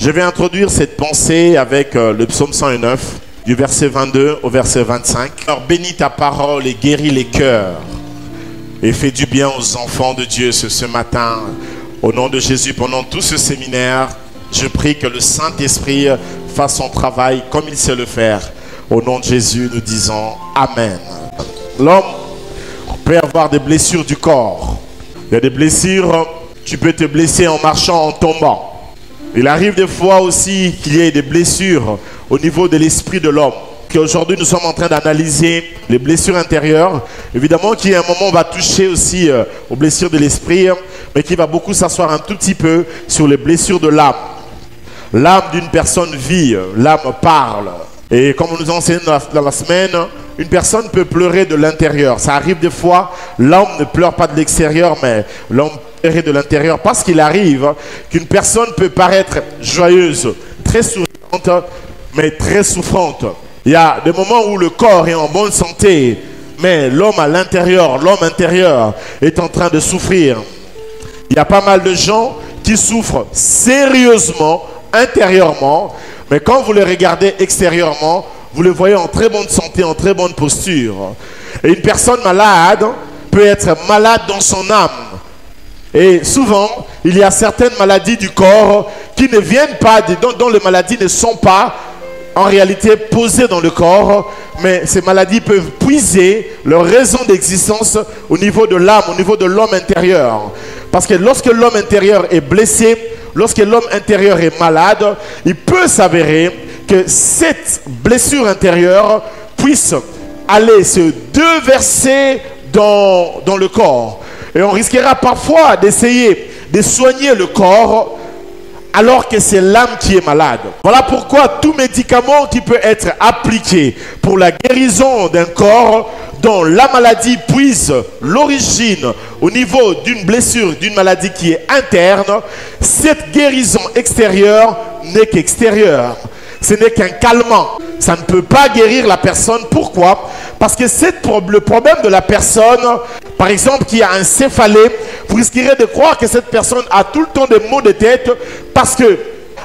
Je vais introduire cette pensée avec le psaume 109, du verset 22 au verset 25. Alors bénis ta parole et guéris les cœurs et fais du bien aux enfants de Dieu ce matin. Au nom de Jésus, pendant tout ce séminaire, je prie que le Saint-Esprit fasse son travail comme il sait le faire. Au nom de Jésus, nous disons Amen. L'homme peut avoir des blessures du corps. Il y a des blessures, tu peux te blesser en marchant, en tombant. Il arrive des fois aussi qu'il y ait des blessures au niveau de l'esprit de l'homme. Aujourd'hui, nous sommes en train d'analyser les blessures intérieures. Évidemment qu'il y a un moment, on va toucher aussi aux blessures de l'esprit, mais qui va beaucoup s'asseoir un tout petit peu sur les blessures de l'âme. L'âme d'une personne vit, l'âme parle. Et comme on nous enseigne dans la semaine, une personne peut pleurer de l'intérieur. Ça arrive des fois, l'homme ne pleure pas de l'extérieur, mais l'homme pleure de l'intérieur. Parce qu'il arrive qu'une personne peut paraître joyeuse, très souriante, mais très souffrante. Il y a des moments où le corps est en bonne santé, mais l'homme à l'intérieur, l'homme intérieur est en train de souffrir. Il y a pas mal de gens qui souffrent sérieusement, intérieurement, mais quand vous les regardez extérieurement, vous les voyez en très bonne santé, en très bonne posture. Et une personne malade peut être malade dans son âme. Et souvent, il y a certaines maladies du corps qui ne viennent pas, dont les maladies ne sont pas en réalité posées dans le corps, mais ces maladies peuvent puiser leur raison d'existence au niveau de l'âme, au niveau de l'homme intérieur. Parce que lorsque l'homme intérieur est blessé, lorsque l'homme intérieur est malade, il peut s'avérer que cette blessure intérieure puisse aller se déverser dans le corps. Et on risquera parfois d'essayer de soigner le corps alors que c'est l'âme qui est malade. Voilà pourquoi tout médicament qui peut être appliqué pour la guérison d'un corps dont la maladie puise l'origine au niveau d'une blessure, d'une maladie qui est interne, cette guérison extérieure n'est qu'extérieure. Ce n'est qu'un calmant. Ça ne peut pas guérir la personne. Pourquoi? Parce que le problème de la personne, par exemple, qui a un céphalée, vous risquerez de croire que cette personne a tout le temps des maux de tête parce que,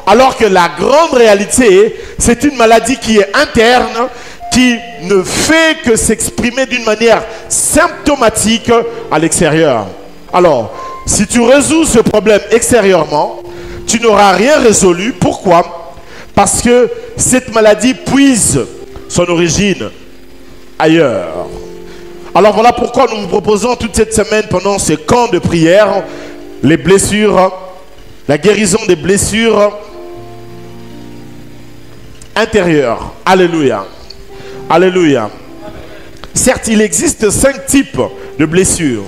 alors que la grande réalité, c'est une maladie qui est interne, qui ne fait que s'exprimer d'une manière symptomatique à l'extérieur. Alors, si tu résous ce problème extérieurement, tu n'auras rien résolu. Pourquoi? Parce que cette maladie puise son origine ailleurs. Alors voilà pourquoi nous vous proposons toute cette semaine pendant ce camp de prière, les blessures, la guérison des blessures intérieures. Alléluia. Alléluia. Certes, il existe 5 types de blessures.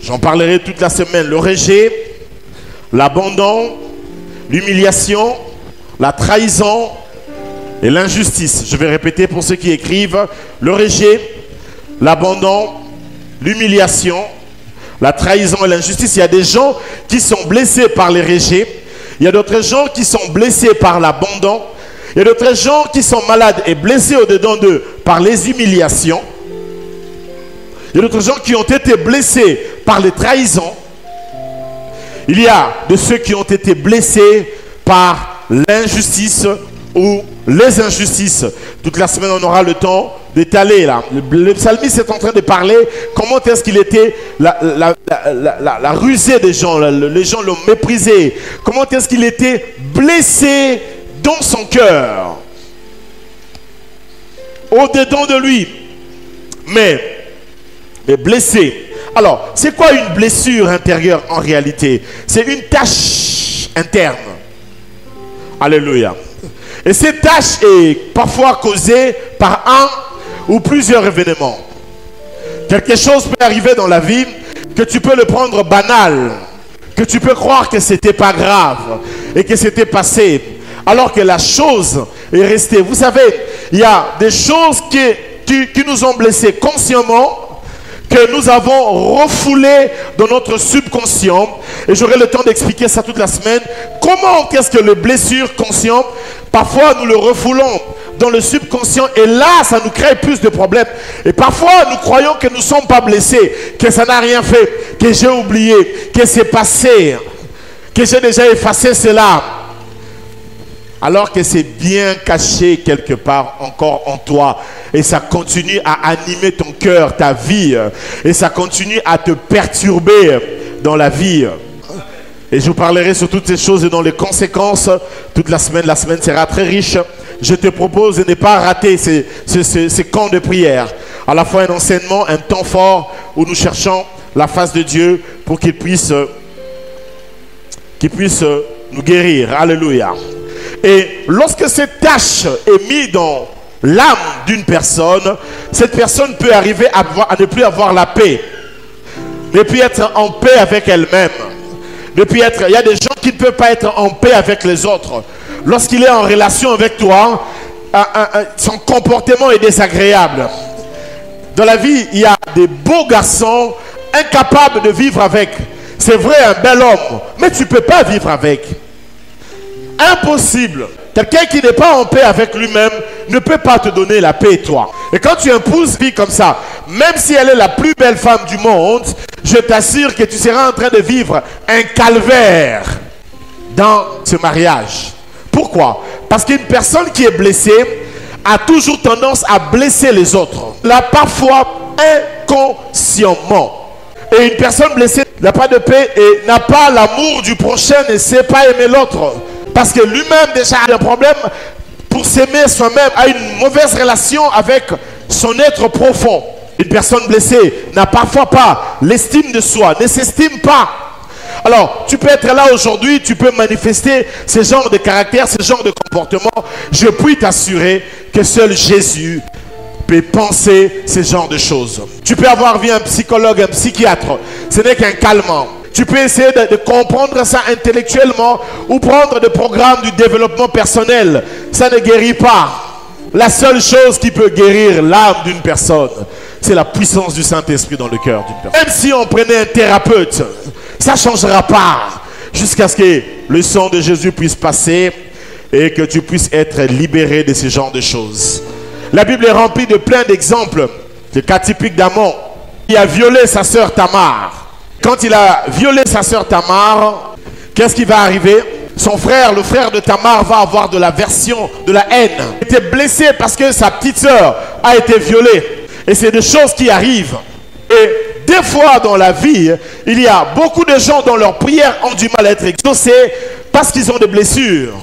J'en parlerai toute la semaine. Le rejet, l'abandon, l'humiliation, la trahison et l'injustice. Je vais répéter pour ceux qui écrivent. Le rejet, l'abandon, l'humiliation, la trahison et l'injustice. Il y a des gens qui sont blessés par les rejets. Il y a d'autres gens qui sont blessés par l'abandon. Il y a d'autres gens qui sont malades et blessés au-dedans d'eux par les humiliations. Il y a d'autres gens qui ont été blessés par les trahisons. Il y a de ceux qui ont été blessés par l'injustice ou les injustices. Toute la semaine, on aura le temps d'étaler là. Le psalmiste est en train de parler comment est-ce qu'il était la rusée des gens. Les gens l'ont méprisé. Comment est-ce qu'il était blessé dans son cœur, au-dedans de lui, mais blessé. Alors, c'est quoi une blessure intérieure en réalité? C'est une tâche interne. Alléluia. Et cette tâche est parfois causée par un ou plusieurs événements. Quelque chose peut arriver dans la vie que tu peux le prendre banal, que tu peux croire que c'était pas grave et que c'était passé, alors que la chose est restée. Vous savez, il y a des choses qui nous ont blessés consciemment, que nous avons refoulé dans notre subconscient. Et j'aurai le temps d'expliquer ça toute la semaine. Comment est-ce que les blessures conscientes, parfois nous le refoulons dans le subconscient et là ça nous crée plus de problèmes. Et parfois nous croyons que nous ne sommes pas blessés, que ça n'a rien fait, que j'ai oublié, que c'est passé, que j'ai déjà effacé cela. alors que c'est bien caché quelque part encore en toi. Et ça continue à animer ton cœur, ta vie. Et ça continue à te perturber dans la vie. Et je vous parlerai sur toutes ces choses et dans les conséquences toute la semaine. La semaine sera très riche. Je te propose de ne pas rater ces camps de prière. À la fois un enseignement, un temps fort où nous cherchons la face de Dieu pour qu'il puisse nous guérir. Alléluia. Et lorsque cette tâche est mise dans l'âme d'une personne, cette personne peut arriver à ne plus avoir la paix, ne plus être en paix avec elle-même. Il y a des gens qui ne peuvent pas être en paix avec les autres. Lorsqu'il est en relation avec toi, son comportement est désagréable. Dans la vie, il y a des beaux garçons incapables de vivre avec. C'est vrai, un bel homme, mais tu ne peux pas vivre avec. Impossible. Quelqu'un qui n'est pas en paix avec lui-même ne peut pas te donner la paix, toi. Et quand tu épouses une fille comme ça, même si elle est la plus belle femme du monde, je t'assure que tu seras en train de vivre un calvaire dans ce mariage. Pourquoi? Parce qu'une personne qui est blessée a toujours tendance à blesser les autres. Là, parfois inconsciemment. Et une personne blessée n'a pas de paix et n'a pas l'amour du prochain, ne sait pas aimer l'autre. Parce que lui-même déjà a un problème pour s'aimer soi-même, a une mauvaise relation avec son être profond. Une personne blessée n'a parfois pas l'estime de soi, ne s'estime pas. Alors, tu peux être là aujourd'hui, tu peux manifester ce genre de caractère, ce genre de comportement. Je puis t'assurer que seul Jésus peut penser ce genre de choses. Tu peux avoir vu un psychologue, un psychiatre. Ce n'est qu'un calmant. Tu peux essayer de comprendre ça intellectuellement ou prendre des programmes du développement personnel. Ça ne guérit pas. La seule chose qui peut guérir l'âme d'une personne, c'est la puissance du Saint-Esprit dans le cœur d'une personne. Même si on prenait un thérapeute, ça ne changera pas jusqu'à ce que le sang de Jésus puisse passer et que tu puisses être libéré de ce genre de choses. La Bible est remplie de plein d'exemples. Le cas typique d'Amon qui a violé sa sœur Tamar. Quand il a violé sa sœur Tamar, qu'est-ce qui va arriver? Son frère, le frère de Tamar, va avoir de l'aversion, de la haine. Il était blessé parce que sa petite sœur a été violée. Et c'est des choses qui arrivent. Et des fois dans la vie, il y a beaucoup de gens dont leurs prières ont du mal à être exaucées parce qu'ils ont des blessures.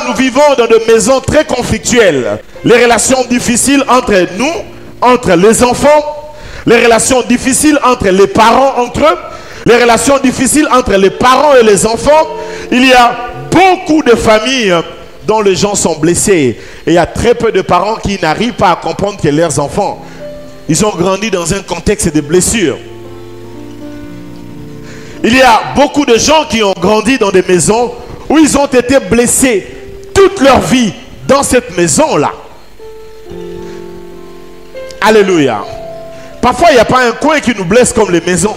Nous vivons dans des maisons très conflictuelles. Les relations difficiles entre nous, entre les enfants, les relations difficiles entre les parents entre eux, les relations difficiles entre les parents et les enfants. Il y a beaucoup de familles dont les gens sont blessés. Et il y a très peu de parents qui n'arrivent pas à comprendre que leurs enfants, ils ont grandi dans un contexte de blessures. Il y a beaucoup de gens qui ont grandi dans des maisons où ils ont été blessés toute leur vie dans cette maison-là. Alléluia. Parfois, il n'y a pas un coin qui nous blesse comme les maisons.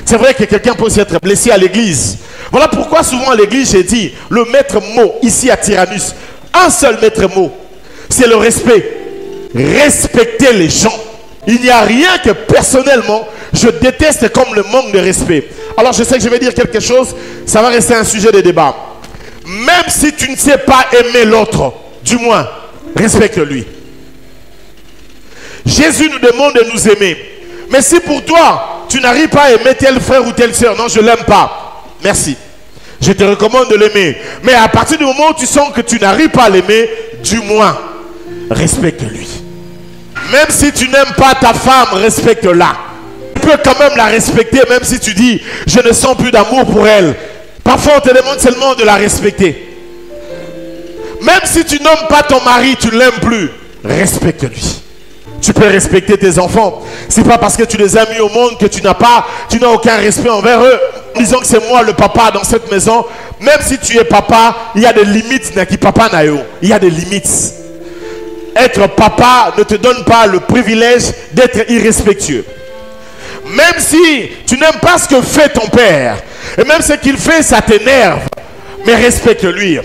C'est vrai que quelqu'un peut aussi être blessé à l'église. Voilà pourquoi souvent à l'église, j'ai dit, le maître mot ici à Tyrannus, un seul maître mot, c'est le respect. Respecter les gens. Il n'y a rien que personnellement, je déteste comme le manque de respect. Alors je sais que je vais dire quelque chose, ça va rester un sujet de débat. Même si tu ne sais pas aimer l'autre, du moins, respecte-lui. Jésus nous demande de nous aimer. Mais si pour toi, tu n'arrives pas à aimer tel frère ou telle soeur, non, je ne l'aime pas. Merci. Je te recommande de l'aimer. Mais à partir du moment où tu sens que tu n'arrives pas à l'aimer, du moins, respecte-lui. Même si tu n'aimes pas ta femme, respecte-la. Tu peux quand même la respecter, même si tu dis, je ne sens plus d'amour pour elle. Parfois, on te demande seulement de la respecter. Même si tu n'aimes pas ton mari, tu ne l'aimes plus, respecte-lui. Tu peux respecter tes enfants. Ce n'est pas parce que tu les as mis au monde que tu n'as aucun respect envers eux. Disons que c'est moi le papa dans cette maison. Même si tu es papa, il y a des limites. Il y a des limites. Être papa ne te donne pas le privilège d'être irrespectueux. Même si tu n'aimes pas ce que fait ton père, et même ce qu'il fait, ça t'énerve, mais respecte-lui.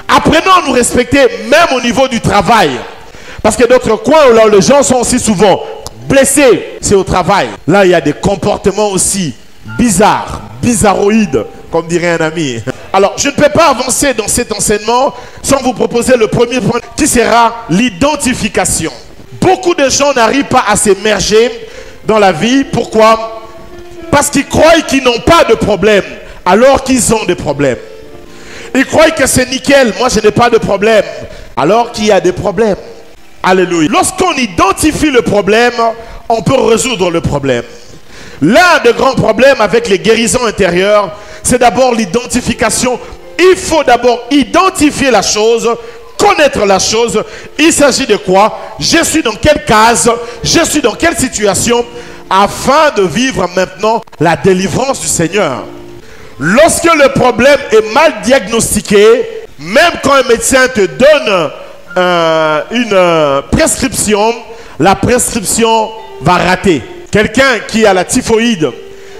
Apprenons à nous respecter même au niveau du travail. Parce que d'autres coins où là, les gens sont aussi souvent blessés, c'est au travail. Là, il y a des comportements aussi bizarres, bizarroïdes, comme dirait un ami. Alors, je ne peux pas avancer dans cet enseignement sans vous proposer le premier point qui sera l'identification. Beaucoup de gens n'arrivent pas à s'émerger dans la vie. Pourquoi? Parce qu'ils croient qu'ils n'ont pas de problème alors qu'ils ont des problèmes. Ils croient que c'est nickel, moi je n'ai pas de problème alors qu'il y a des problèmes. Alléluia. Lorsqu'on identifie le problème, on peut résoudre le problème. L'un des grands problèmes avec les guérisons intérieures, c'est d'abord l'identification. Il faut d'abord identifier la chose, connaître la chose. Il s'agit de quoi? Je suis dans quelle case? Je suis dans quelle situation? Afin de vivre maintenant la délivrance du Seigneur. Lorsque le problème est mal diagnostiqué, même quand un médecin te donne une prescription, la prescription va rater. Quelqu'un qui a la typhoïde,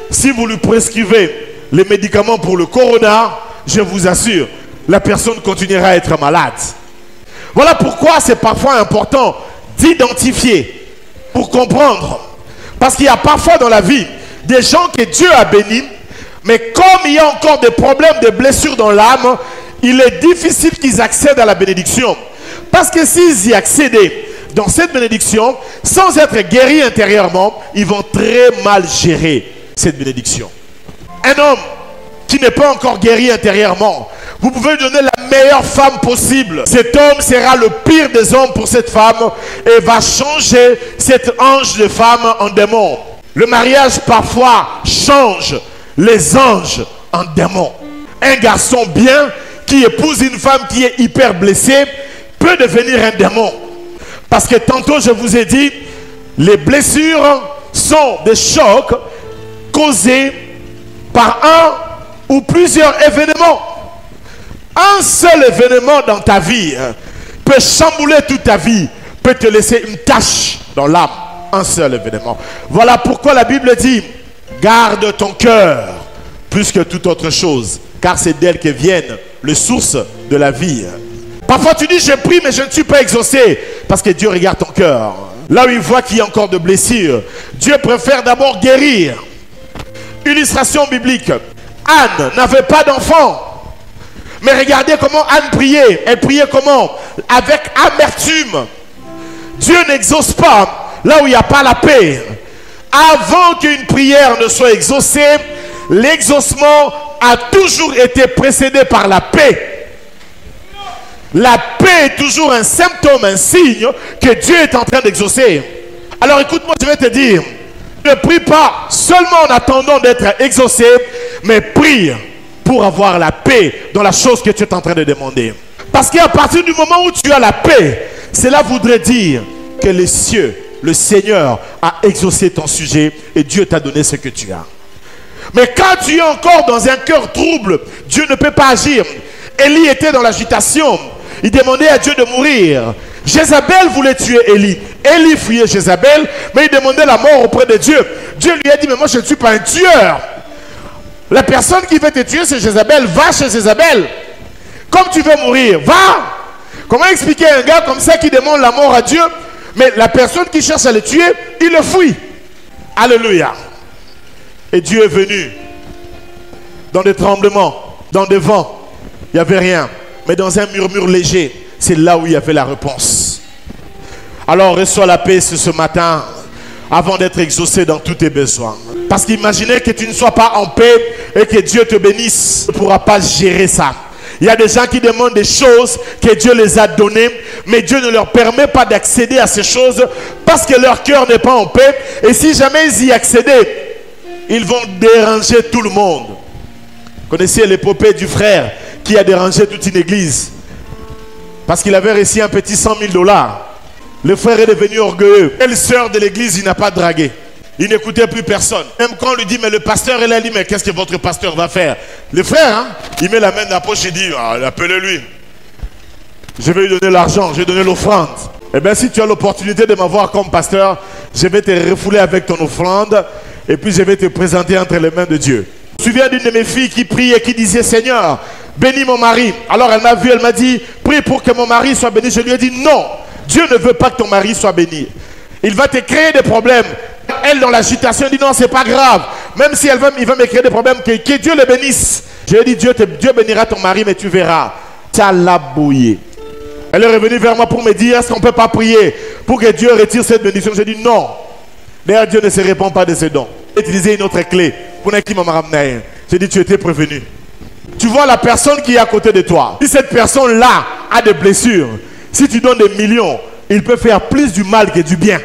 si vous lui prescrivez les médicaments pour le corona, je vous assure, la personne continuera à être malade. Voilà pourquoi c'est parfois important d'identifier pour comprendre. Parce qu'il y a parfois dans la vie des gens que Dieu a bénis, mais comme il y a encore des problèmes, des blessures dans l'âme, il est difficile qu'ils accèdent à la bénédiction. Parce que s'ils y accédaient dans cette bénédiction, sans être guéris intérieurement, ils vont très mal gérer cette bénédiction. Un homme qui n'est pas encore guéri intérieurement, vous pouvez lui donner la meilleure femme possible. Cet homme sera le pire des hommes pour cette femme et va changer cet ange de femme en démon. Le mariage parfois change les anges en démons. Un garçon bien qui épouse une femme qui est hyper blessée peut devenir un démon. Parce que tantôt je vous ai dit, les blessures sont des chocs causés par un ou plusieurs événements. Un seul événement dans ta vie peut chambouler toute ta vie, peut te laisser une tache dans l'âme. Un seul événement. Voilà pourquoi la Bible dit, garde ton cœur plus que toute autre chose, car c'est d'elle que viennent les sources de la vie. Parfois tu dis, je prie mais je ne suis pas exaucé, parce que Dieu regarde ton cœur. Là où il voit qu'il y a encore de blessures, Dieu préfère d'abord guérir. Illustration biblique. Anne n'avait pas d'enfant. Mais regardez comment Anne priait. Elle priait comment? Avec amertume. Dieu n'exauce pas là où il n'y a pas la paix. Avant qu'une prière ne soit exaucée, l'exaucement a toujours été précédé par la paix. La paix est toujours un symptôme, un signe que Dieu est en train d'exaucer. Alors écoute-moi, je vais te dire, ne prie pas seulement en attendant d'être exaucé, mais prie pour avoir la paix dans la chose que tu es en train de demander. Parce qu'à partir du moment où tu as la paix, cela voudrait dire que les cieux, le Seigneur a exaucé ton sujet et Dieu t'a donné ce que tu as. Mais quand tu es encore dans un cœur trouble, Dieu ne peut pas agir. Élie était dans l'agitation. Il demandait à Dieu de mourir. Jézabel voulait tuer Élie. Élie fuyait Jézabel, mais il demandait la mort auprès de Dieu. Dieu lui a dit, mais moi je ne suis pas un tueur. La personne qui veut te tuer, c'est Jézabel. Va chez Jézabel. Comme tu veux mourir, va. Comment expliquer à un gars comme ça qui demande la mort à Dieu, mais la personne qui cherche à le tuer, il le fuit. Alléluia. Et Dieu est venu dans des tremblements, dans des vents. Il n'y avait rien. Mais dans un murmure léger, c'est là où il y avait la réponse. Alors reçois la paix ce matin avant d'être exaucé dans tous tes besoins. Parce qu'imaginez que tu ne sois pas en paix et que Dieu te bénisse. Tu ne pourras pas gérer ça. Il y a des gens qui demandent des choses que Dieu les a données, mais Dieu ne leur permet pas d'accéder à ces choses parce que leur cœur n'est pas en paix. Et si jamais ils y accédaient, ils vont déranger tout le monde. Vous connaissez l'épopée du frère qui a dérangé toute une église parce qu'il avait reçu un petit 100 000 $. Le frère est devenu orgueilleux. Quelle sœur de l'église il n'a pas dragué? Il n'écoutait plus personne. Même quand on lui dit, mais le pasteur est là, il dit, mais qu'est-ce que votre pasteur va faire? Le frère, hein, il met la main dans la poche et dit, ah, appelez-lui. Je vais lui donner l'argent, je vais donner l'offrande. Eh bien, si tu as l'opportunité de m'avoir comme pasteur, je vais te refouler avec ton offrande et puis je vais te présenter entre les mains de Dieu. Je me souviens d'une de mes filles qui prie et qui disait, Seigneur, bénis mon mari. Alors elle m'a vu, elle m'a dit, prie pour que mon mari soit béni. Je lui ai dit, non, Dieu ne veut pas que ton mari soit béni. Il va te créer des problèmes. Elle, dans l'agitation, dit non, c'est pas grave. Même si il va me créer des problèmes, que Dieu le bénisse. J'ai dit, Dieu bénira ton mari, mais tu verras. Ça l'a bouillé. Elle est revenue vers moi pour me dire, est-ce qu'on ne peut pas prier pour que Dieu retire cette bénédiction? J'ai dit non. D'ailleurs, Dieu ne se répand pas de ses dons. J'ai utilisé une autre clé. Pour qui m'a ramené. J'ai dit, tu étais prévenu. Tu vois la personne qui est à côté de toi. Si cette personne-là a des blessures, si tu donnes des millions, il peut faire plus du mal que du bien.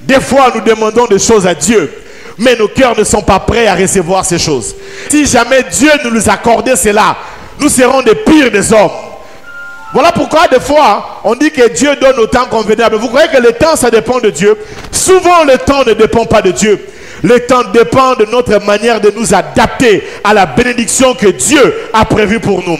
Des fois, nous demandons des choses à Dieu, mais nos cœurs ne sont pas prêts à recevoir ces choses. Si jamais Dieu nous accordait cela, nous serons des pires des hommes. Voilà pourquoi des fois, on dit que Dieu donne au temps convenable. Vous croyez que le temps, ça dépend de Dieu? Souvent, le temps ne dépend pas de Dieu. Le temps dépend de notre manière de nous adapter à la bénédiction que Dieu a prévue pour nous.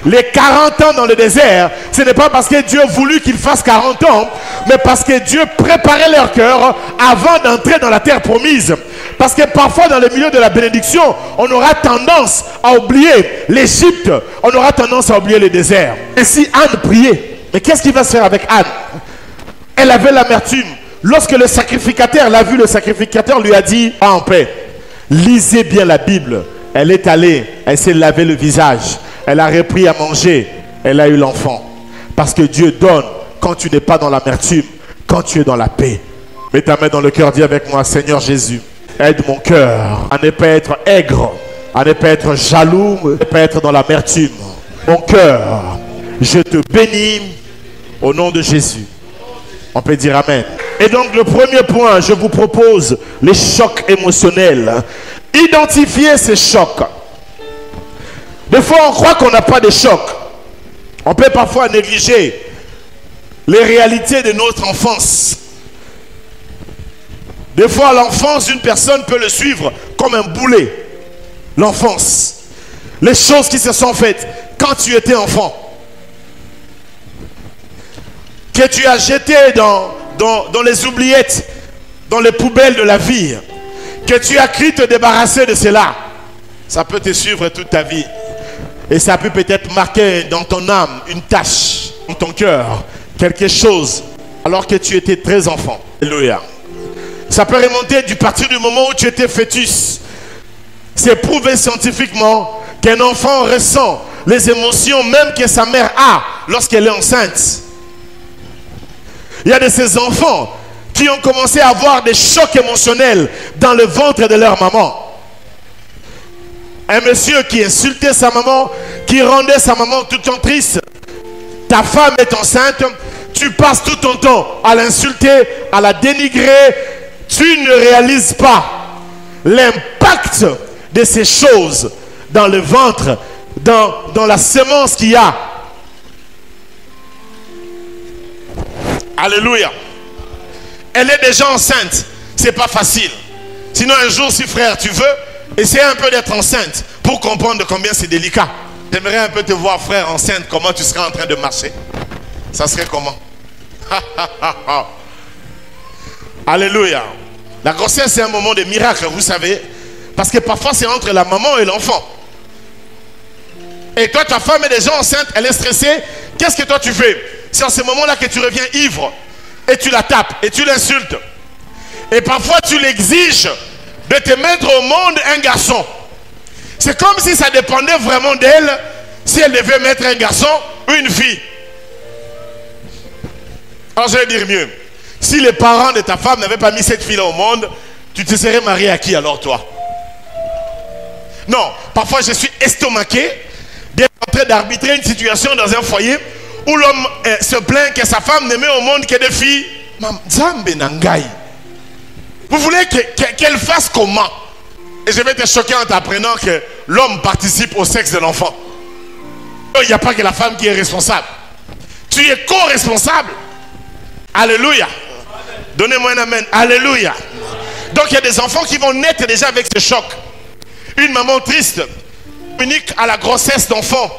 Les 40 ans dans le désert, ce n'est pas parce que Dieu a voulu qu'ils fassent 40 ans, mais parce que Dieu préparait leur cœur avant d'entrer dans la terre promise. Parce que parfois dans le milieu de la bénédiction, on aura tendance à oublier l'Égypte, on aura tendance à oublier le désert. Et si Anne priait, mais qu'est-ce qu'il va se faire avec Anne? Elle avait l'amertume. Lorsque le sacrificateur l'a vu, le sacrificateur lui a dit, va en paix, lisez bien la Bible. Elle est allée, elle s'est lavé le visage, elle a repris à manger, elle a eu l'enfant. Parce que Dieu donne quand tu n'es pas dans l'amertume, quand tu es dans la paix. Mets ta main dans le cœur, dis avec moi, Seigneur Jésus, aide mon cœur à ne pas être aigre, à ne pas être jaloux, à ne pas être dans l'amertume. Mon cœur, je te bénis au nom de Jésus. On peut dire Amen. Et donc le premier point, je vous propose les chocs émotionnels. Identifiez ces chocs. Des fois, on croit qu'on n'a pas de chocs. On peut parfois négliger les réalités de notre enfance. Des fois, l'enfance d'une personne peut le suivre comme un boulet. L'enfance. Les choses qui se sont faites quand tu étais enfant. Que tu as jeté dans les oubliettes, dans les poubelles de la vie, que tu as cru te débarrasser de cela, ça peut te suivre toute ta vie. Et ça peut peut-être marquer dans ton âme une tache, dans ton cœur, quelque chose, alors que tu étais très enfant. Alléluia. Ça peut remonter du partir du moment où tu étais fœtus. C'est prouvé scientifiquement qu'un enfant ressent les émotions même que sa mère a lorsqu'elle est enceinte. Il y a de ces enfants qui ont commencé à avoir des chocs émotionnels dans le ventre de leur maman. Un monsieur qui insultait sa maman, qui rendait sa maman tout le temps triste. Ta femme est enceinte, tu passes tout ton temps à l'insulter, à la dénigrer. Tu ne réalises pas l'impact de ces choses dans le ventre, dans la semence qu'il y a. Alléluia. Elle est déjà enceinte. C'est pas facile. Sinon un jour, si frère tu veux, essaie un peu d'être enceinte pour comprendre combien c'est délicat. J'aimerais un peu te voir frère enceinte, comment tu serais en train de marcher. Ça serait comment? Alléluia. La grossesse c'est un moment de miracle, vous savez. Parce que parfois c'est entre la maman et l'enfant. Et toi ta femme est déjà enceinte, elle est stressée. Qu'est-ce que toi tu fais? C'est en ce moment-là que tu reviens ivre et tu la tapes et tu l'insultes. Et parfois tu l'exiges de te mettre au monde un garçon. C'est comme si ça dépendait vraiment d'elle, si elle devait mettre un garçon ou une fille. Alors je vais dire mieux. Si les parents de ta femme n'avaient pas mis cette fille-là au monde, tu te serais marié à qui alors toi? Non, parfois je suis estomaqué d'être en train d'arbitrer une situation dans un foyer où l'homme se plaint que sa femme ne met au monde que des filles. Vous voulez qu'elle fasse comment? Et je vais te choquer en t'apprenant que l'homme participe au sexe de l'enfant. Il n'y a pas que la femme qui est responsable. Tu es co-responsable. Alléluia. Donnez-moi un amen. Alléluia. Donc il y a des enfants qui vont naître déjà avec ce choc. Une maman triste unique à la grossesse d'enfant.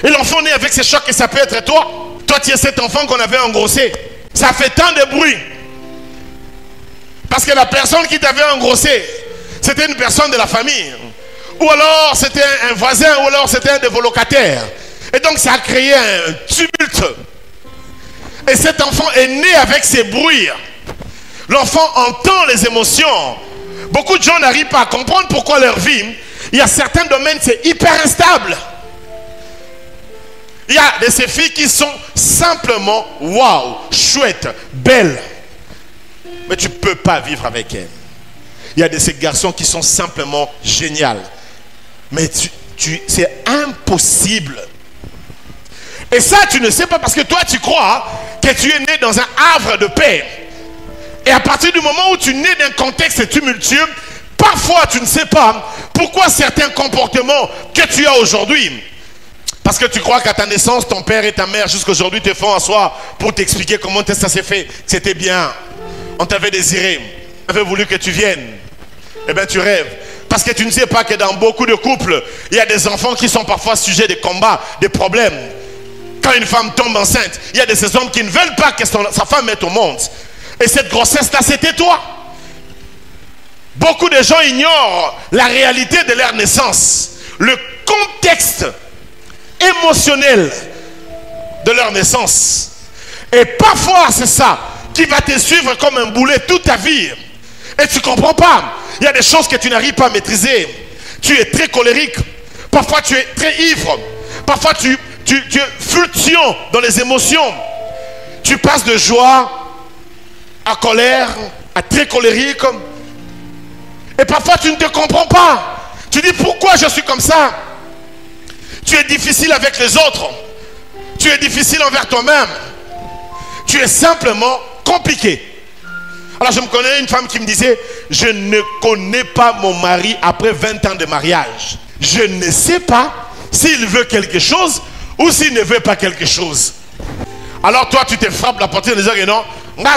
Et l'enfant naît avec ces chocs et ça peut être toi. Toi tu es cet enfant qu'on avait engrossé. Ça fait tant de bruit. Parce que la personne qui t'avait engrossé, c'était une personne de la famille. Ou alors c'était un voisin, ou alors c'était un de vos locataires. Et donc ça a créé un tumulte. Et cet enfant est né avec ces bruits. L'enfant entend les émotions. Beaucoup de gens n'arrivent pas à comprendre pourquoi leur vie Il y a certains domaines, c'est hyper instable. Il y a de ces filles qui sont simplement waouh, chouettes, belles. Mais tu ne peux pas vivre avec elles. Il y a de ces garçons qui sont simplement géniaux. Mais c'est impossible. Et ça, tu ne sais pas parce que toi, tu crois que tu es né dans un havre de paix. Et à partir du moment où tu nais d'un contexte tumultueux, parfois tu ne sais pas pourquoi certains comportements que tu as aujourd'hui. Parce que tu crois qu'à ta naissance, ton père et ta mère jusqu'à aujourd'hui te font asseoir pour t'expliquer comment ça s'est fait. C'était bien. On t'avait désiré. On avait voulu que tu viennes. Eh bien, tu rêves. Parce que tu ne sais pas que dans beaucoup de couples, il y a des enfants qui sont parfois sujets à des combats, des problèmes. Quand une femme tombe enceinte, il y a de ces hommes qui ne veulent pas que sa femme mette au monde. Et cette grossesse-là, c'était toi. Beaucoup de gens ignorent la réalité de leur naissance. Le contexte émotionnel de leur naissance. Et parfois, c'est ça qui va te suivre comme un boulet toute ta vie. Et tu ne comprends pas. Il y a des choses que tu n'arrives pas à maîtriser. Tu es très colérique. Parfois, tu es très ivre. Parfois, tu es fluctuant dans les émotions. Tu passes de joie à colère, à très colérique. Et parfois, tu ne te comprends pas. Tu dis, pourquoi je suis comme ça? Tu es difficile avec les autres. Tu es difficile envers toi-même. Tu es simplement compliqué. Alors, je me connais une femme qui me disait, je ne connais pas mon mari après 20 ans de mariage. Je ne sais pas s'il veut quelque chose ou s'il ne veut pas quelque chose. Alors, toi, tu te frappes la poitrine en disant que non,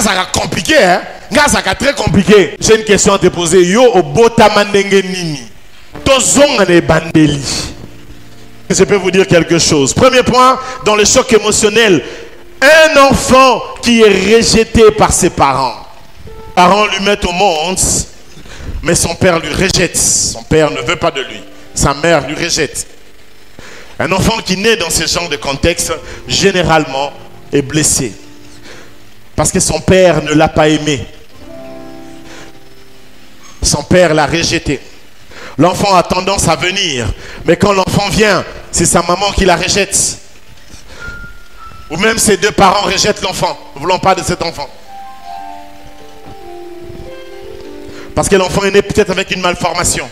ça compliqué, hein? Ça très compliqué. J'ai une question à te poser. Yo, au botamandenge nini. Tozongane bandeli. Je peux vous dire quelque chose. Premier point, dans le choc émotionnel, un enfant qui est rejeté par ses parents. Les parents lui mettent au monde, mais son père lui rejette. Son père ne veut pas de lui. Sa mère lui rejette. Un enfant qui naît dans ce genre de contexte, généralement, est blessé. Parce que son père ne l'a pas aimé. Son père l'a rejeté. L'enfant a tendance à venir. Mais quand l'enfant vient, c'est sa maman qui la rejette. Ou même ses deux parents rejettent l'enfant. Ne voulons pas de cet enfant. Parce que l'enfant est né peut-être avec une malformation.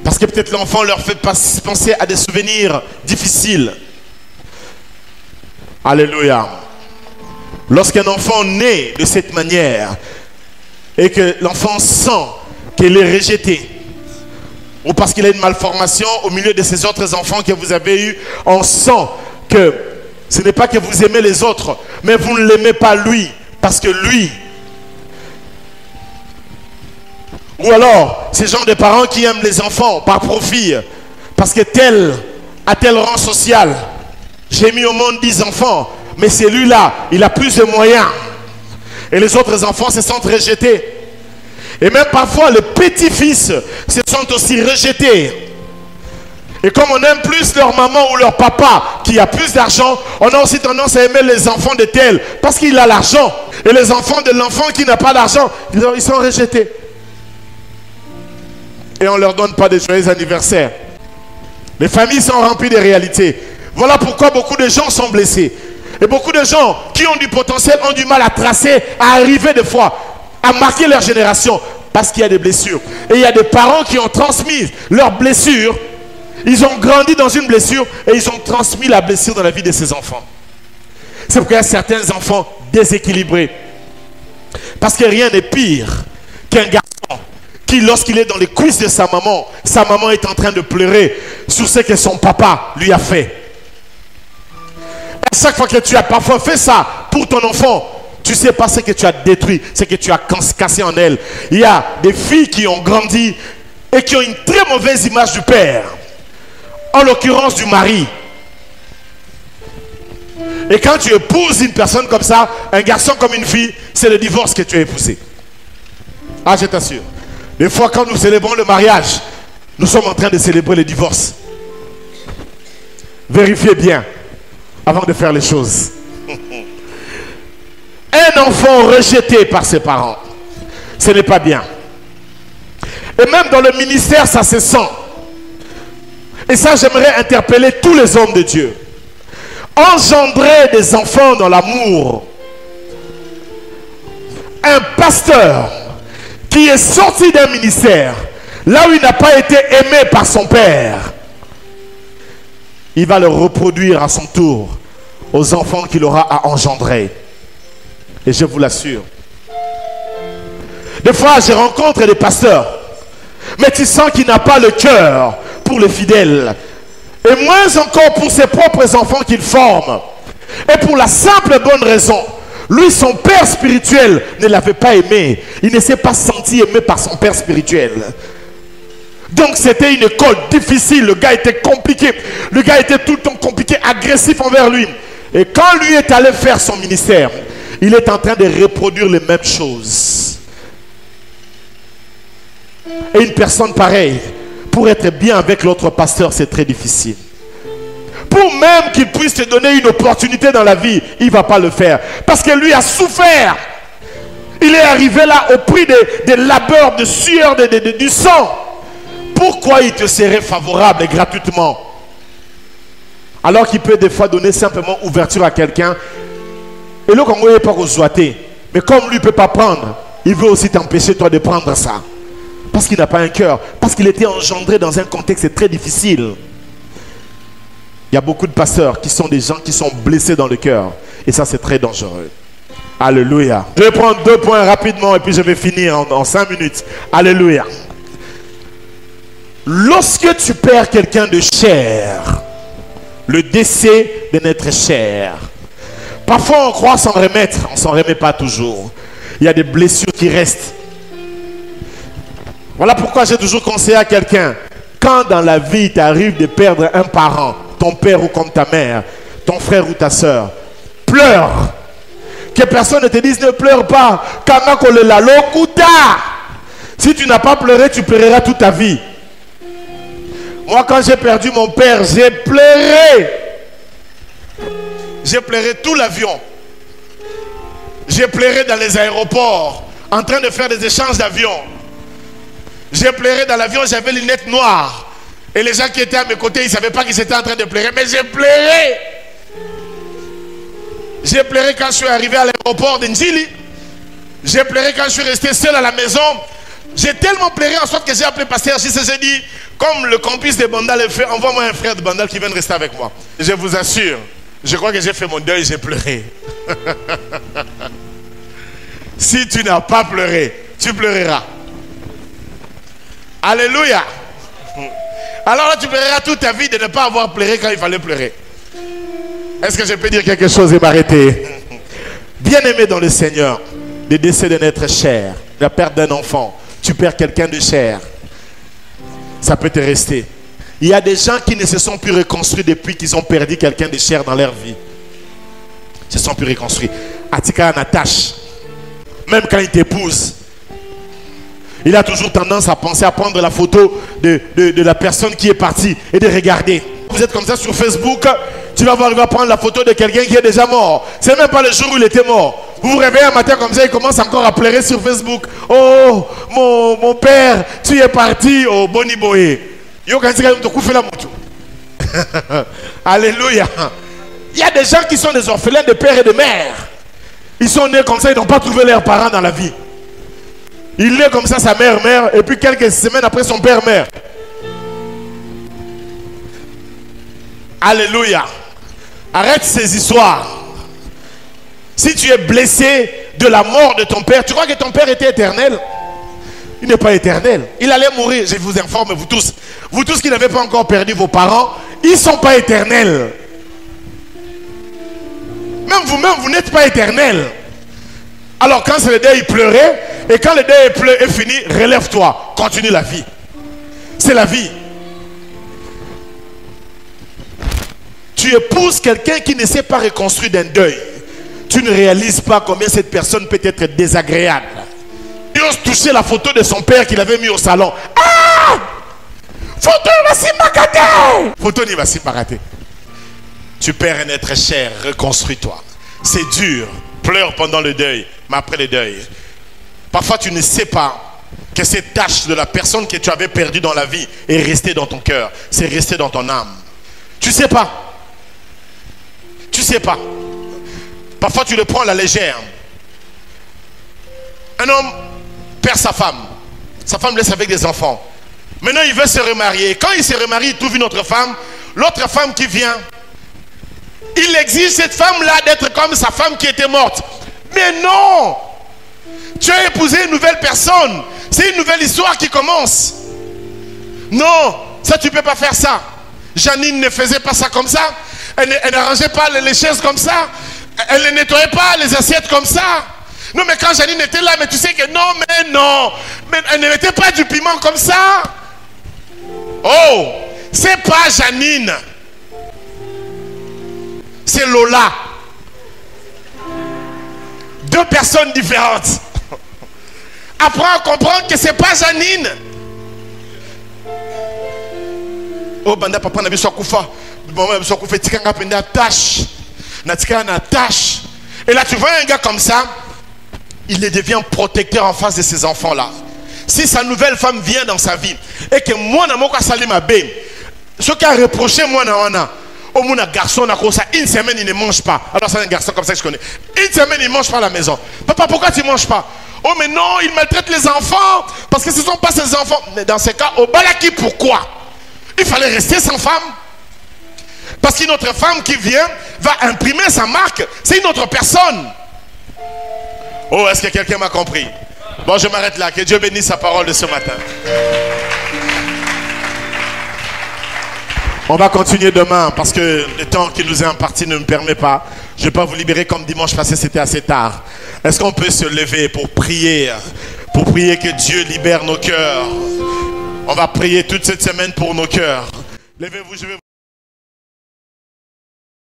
Parce que peut-être l'enfant leur fait penser à des souvenirs difficiles. Alléluia. Lorsqu'un enfant naît de cette manière et que l'enfant sent qu'il est rejeté, ou parce qu'il a une malformation au milieu de ces autres enfants que vous avez eus, on sent que ce n'est pas que vous aimez les autres, mais vous ne l'aimez pas lui, parce que lui. Ou alors, ces gens de parents qui aiment les enfants par profit, parce que tel a tel rang social. J'ai mis au monde 10 enfants, mais celui-là, il a plus de moyens. Et les autres enfants se sentent rejetés. Et même parfois, les petits-fils se sentent aussi rejetés. Et comme on aime plus leur maman ou leur papa qui a plus d'argent, on a aussi tendance à aimer les enfants de tel parce qu'il a l'argent. Et les enfants de l'enfant qui n'a pas d'argent, ils sont rejetés. Et on ne leur donne pas de joyeux anniversaires. Les familles sont remplies de réalités. Voilà pourquoi beaucoup de gens sont blessés. Et beaucoup de gens qui ont du potentiel ont du mal à tracer, à arriver des fois, à marquer leur génération. Parce qu'il y a des blessures. Et il y a des parents qui ont transmis leurs blessures. Ils ont grandi dans une blessure et ils ont transmis la blessure dans la vie de ces enfants. C'est pourquoi il y a certains enfants déséquilibrés. Parce que rien n'est pire qu'un garçon qui, lorsqu'il est dans les cuisses de sa maman est en train de pleurer sur ce que son papa lui a fait. À chaque fois que tu as parfois fait ça pour ton enfant, tu ne sais pas ce que tu as détruit, ce que tu as cassé en elle. Il y a des filles qui ont grandi et qui ont une très mauvaise image du père. En l'occurrence du mari. Et quand tu épouses une personne comme ça, un garçon comme une fille, c'est le divorce que tu as épousé. Ah, je t'assure. Des fois, quand nous célébrons le mariage, nous sommes en train de célébrer le divorce. Vérifiez bien avant de faire les choses. Un enfant rejeté par ses parents, ce n'est pas bien. Et même dans le ministère, ça se sent. Et ça, j'aimerais interpeller tous les hommes de Dieu. Engendrer des enfants dans l'amour. Un pasteur qui est sorti d'un ministère, là où il n'a pas été aimé par son père, il va le reproduire à son tour aux enfants qu'il aura à engendrer. Et je vous l'assure. Des fois, je rencontre des pasteurs, mais tu sens qu'il n'a pas le cœur pour les fidèles. Et moins encore pour ses propres enfants qu'il forme. Et pour la simple bonne raison, lui, son père spirituel ne l'avait pas aimé. Il ne s'est pas senti aimé par son père spirituel. Donc c'était une école difficile. Le gars était compliqué. Le gars était tout le temps compliqué, agressif envers lui. Et quand lui est allé faire son ministère, il est en train de reproduire les mêmes choses. Et une personne pareille, pour être bien avec l'autre pasteur, c'est très difficile. Pour même qu'il puisse te donner une opportunité dans la vie, il ne va pas le faire. Parce que lui a souffert. Il est arrivé là au prix des labeurs, de sueur, du sang. Pourquoi il te serait favorable et gratuitement? Alors qu'il peut des fois donner simplement ouverture à quelqu'un. Et le Congo n'est pas rejoité. Mais comme lui ne peut pas prendre, il veut aussi t'empêcher toi de prendre ça. Parce qu'il n'a pas un cœur. Parce qu'il était engendré dans un contexte très difficile. Il y a beaucoup de pasteurs qui sont des gens qui sont blessés dans le cœur. Et ça, c'est très dangereux. Alléluia. Je vais prendre 2 points rapidement et puis je vais finir en 5 minutes. Alléluia. Lorsque tu perds quelqu'un de cher, le décès de notre cher, parfois on croit s'en remettre, on ne s'en remet pas toujours. Il y a des blessures qui restent. Voilà pourquoi j'ai toujours conseillé à quelqu'un, quand dans la vie il t'arrive de perdre un parent, ton père ou comme ta mère, ton frère ou ta soeur, pleure. Que personne ne te dise ne pleure pas. Si tu n'as pas pleuré, tu pleureras toute ta vie. Moi, quand j'ai perdu mon père, j'ai pleuré. J'ai pleuré tout l'avion. J'ai pleuré dans les aéroports, en train de faire des échanges d'avions. J'ai pleuré dans l'avion, j'avais les lunettes noires. Et les gens qui étaient à mes côtés, ils ne savaient pas qu'ils étaient en train de pleurer. Mais j'ai pleuré. J'ai pleuré quand je suis arrivé à l'aéroport de Njili. J'ai pleuré quand je suis resté seul à la maison. J'ai tellement pleuré en sorte que j'ai appelé pasteur J.C. J'ai dit, comme le campus de Bandal est fait, envoie-moi un frère de Bandal qui vienne rester avec moi. Je vous assure, je crois que j'ai fait mon deuil, j'ai pleuré. Si tu n'as pas pleuré, tu pleureras. Alléluia. Alors là, tu pleureras toute ta vie de ne pas avoir pleuré quand il fallait pleurer. Est-ce que je peux dire quelque chose et m'arrêter? Bien-aimé dans le Seigneur, le décès de notre chair, la perte d'un enfant, tu perds quelqu'un de cher, ça peut te rester. Il y a des gens qui ne se sont plus reconstruits depuis qu'ils ont perdu quelqu'un de cher dans leur vie. Ils se sont plus reconstruits. Atika Natache, même quand il t'épouse, il a toujours tendance à penser à prendre la photo de la personne qui est partie et de regarder. Vous êtes comme ça sur Facebook, tu vas voir, il va prendre la photo de quelqu'un qui est déjà mort. C'est même pas le jour où il était mort. Vous vous réveillez un matin comme ça, il commence encore à pleurer sur Facebook. Oh, mon père, tu es parti au Boni Boé. Alléluia. Il y a des gens qui sont des orphelins de père et de mère. Ils sont nés comme ça, ils n'ont pas trouvé leurs parents dans la vie. Il naît comme ça, sa mère, et puis quelques semaines après, son père meurt. Alléluia. Arrête ces histoires. Si tu es blessé de la mort de ton père, tu crois que ton père était éternel? Il n'est pas éternel. Il allait mourir. Je vous informe, vous tous. Vous tous qui n'avez pas encore perdu vos parents, ils ne sont pas éternels. Même vous-même, vous n'êtes pas éternel. Alors quand c'est le deuil, pleurait. Et quand le deuil est fini, relève-toi. Continue la vie. C'est la vie. Tu épouses quelqu'un qui ne s'est pas reconstruit d'un deuil. Tu ne réalises pas combien cette personne peut être désagréable. Il ose toucher la photo de son père qu'il avait mis au salon. Ah! Photo va s'y magater. Photo n'y va s'y parater. Tu perds un être cher, reconstruis-toi. C'est dur. Pleure pendant le deuil, mais après le deuil. Parfois tu ne sais pas Que cette tâche de la personne que tu avais perdue dans la vie est restée dans ton cœur. C'est resté dans ton âme. Tu sais pas. Tu sais pas. Parfois tu le prends à la légère. Un homme perd sa femme. Sa femme laisse avec des enfants. Maintenant il veut se remarier. Quand il se remarie, il trouve une autre femme. L'autre femme qui vient, il exige cette femme-là d'être comme sa femme qui était morte. Mais non! Tu as épousé une nouvelle personne. C'est une nouvelle histoire qui commence. Non, ça tu ne peux pas faire ça. Janine ne faisait pas ça comme ça. Elle n'arrangeait pas les chaises comme ça. Elle ne nettoyait pas les assiettes comme ça. Non, mais quand Janine était là, mais tu sais que non, mais non. Mais elle ne mettait pas du piment comme ça. Oh, c'est pas Janine. C'est Lola. Deux personnes différentes. Apprends à comprendre que c'est pas Janine. Oh, banda papa na biso kufa. Maman biso kufa tikanga penda tâche. Na tikanga na tâche. Et là tu vois un gars comme ça, il devient protecteur en face de ses enfants là. Si sa nouvelle femme vient dans sa vie et que moi na moko sali mabe, ce qui a reproché moi na wana, au moins un garçon a comme ça une semaine il ne mange pas. Alors c'est un garçon comme ça que je connais. Une semaine il mange pas à la maison. Papa, pourquoi tu manges pas? Oh mais non, il maltraite les enfants parce que ce ne sont pas ses enfants. Mais dans ce cas, au balaki, pourquoi? Il fallait rester sans femme. Parce qu'une autre femme qui vient va imprimer sa marque. C'est une autre personne. Oh, est-ce que quelqu'un m'a compris? Bon, je m'arrête là. Que Dieu bénisse sa parole de ce matin. On va continuer demain parce que le temps qui nous est imparti ne me permet pas. Je ne vais pas vous libérer comme dimanche passé, c'était assez tard. Est-ce qu'on peut se lever pour prier que Dieu libère nos cœurs? On va prier toute cette semaine pour nos cœurs. Levez-vous, je vais